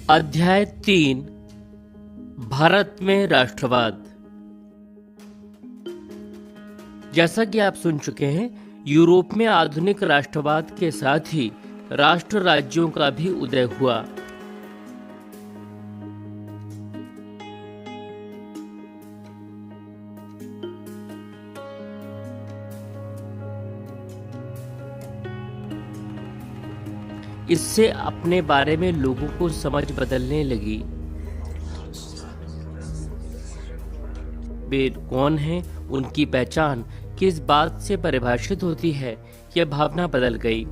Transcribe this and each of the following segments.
अध्याय 3 भारत में राष्ट्रवाद। जैसा कि आप सुन चुके हैं, यूरोप में आधुनिक राष्ट्रवाद के साथ ही राष्ट्र राज्यों का भी उदय हुआ। इससे अपने बारे में लोगों को समझ बदलने लगी। वे कौन हैं, उनकी पहचान किस बात से परिभाषित होती है, यह भावना बदल गई।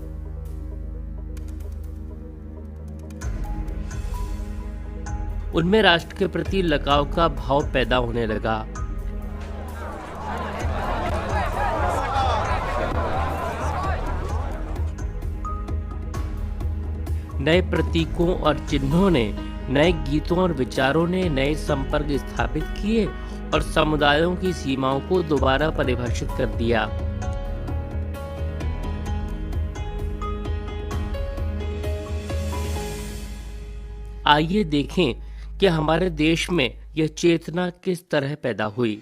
उनमें राष्ट्र के प्रति लगाव का भाव पैदा होने लगा। नए प्रतीकों और चिन्हों ने, नए गीतों और विचारों ने नए संपर्क स्थापित किए और समुदायों की सीमाओं को दोबारा परिभाषित कर दिया। आइए देखें कि हमारे देश में यह चेतना किस तरह पैदा हुई।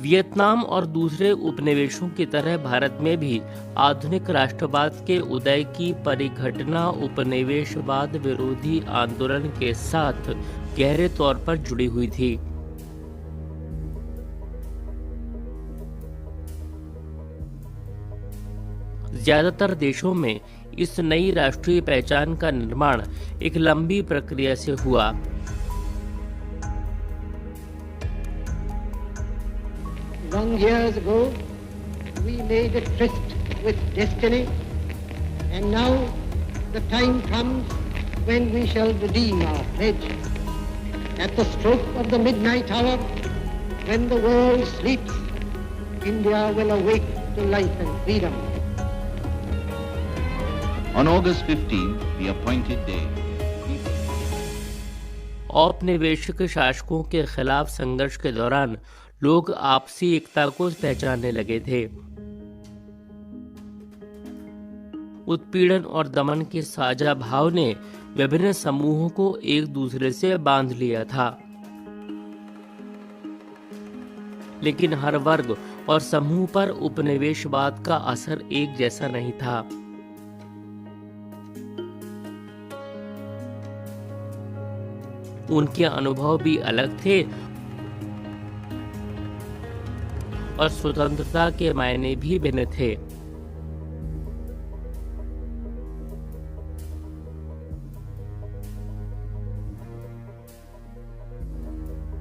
वियतनाम और दूसरे उपनिवेशों की तरह भारत में भी आधुनिक राष्ट्रवाद के उदय की परिघटना उपनिवेशवाद विरोधी आंदोलन के साथ गहरे तौर पर जुड़ी हुई थी। ज्यादातर देशों में इस नई राष्ट्रीय पहचान का निर्माण एक लंबी प्रक्रिया से हुआ। Long years ago, we made a tryst with destiny, and now the time comes when we shall redeem our pledge. At the stroke of the midnight hour, when the world sleeps, India will awake to life and freedom. On August 15th, the appointed day, औपनिवेशिक शासकों के खिलाफ संघर्ष के दौरान लोग आपसी एकता को पहचानने लगे थे। उत्पीड़न और दमन के साझा भाव ने विभिन्न समूहों को एक दूसरे से बांध लिया था, लेकिन हर वर्ग और समूह पर उपनिवेशवाद का असर एक जैसा नहीं था। उनके अनुभव भी अलग थे और स्वतंत्रता के मायने भी भिन्न थे।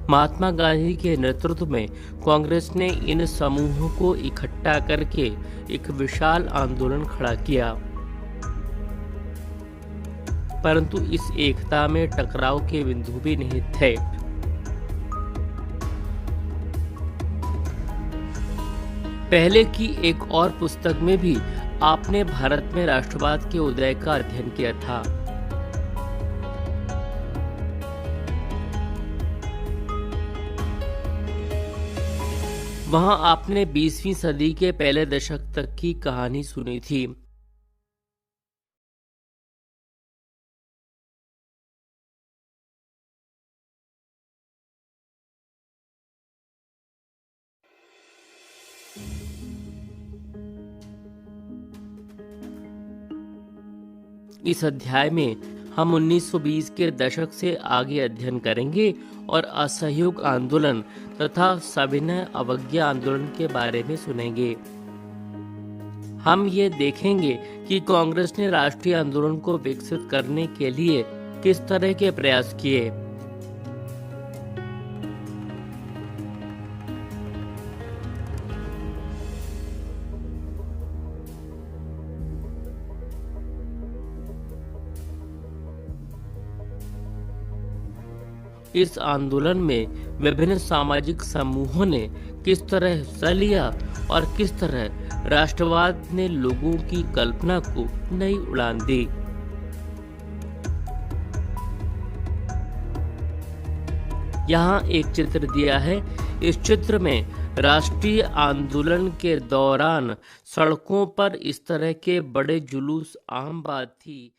महात्मा गांधी के नेतृत्व में कांग्रेस ने इन समूहों को इकट्ठा करके एक विशाल आंदोलन खड़ा किया, परंतु इस एकता में टकराव के बिंदु भी निहित थे। पहले की एक और पुस्तक में भी आपने भारत में राष्ट्रवाद के उदय का अध्ययन किया था। वहां आपने 20वीं सदी के पहले दशक तक की कहानी सुनी थी। इस अध्याय में हम 1920 के दशक से आगे अध्ययन करेंगे और असहयोग आंदोलन तथा सविनय अवज्ञा आंदोलन के बारे में सुनेंगे। हम ये देखेंगे कि कांग्रेस ने राष्ट्रीय आंदोलन को विकसित करने के लिए किस तरह के प्रयास किए। इस आंदोलन में विभिन्न सामाजिक समूहों ने किस तरह हिस्सा लिया और किस तरह राष्ट्रवाद ने लोगों की कल्पना को नई उड़ान दी। यहाँ एक चित्र दिया है। इस चित्र में राष्ट्रीय आंदोलन के दौरान सड़कों पर इस तरह के बड़े जुलूस आम बात थी।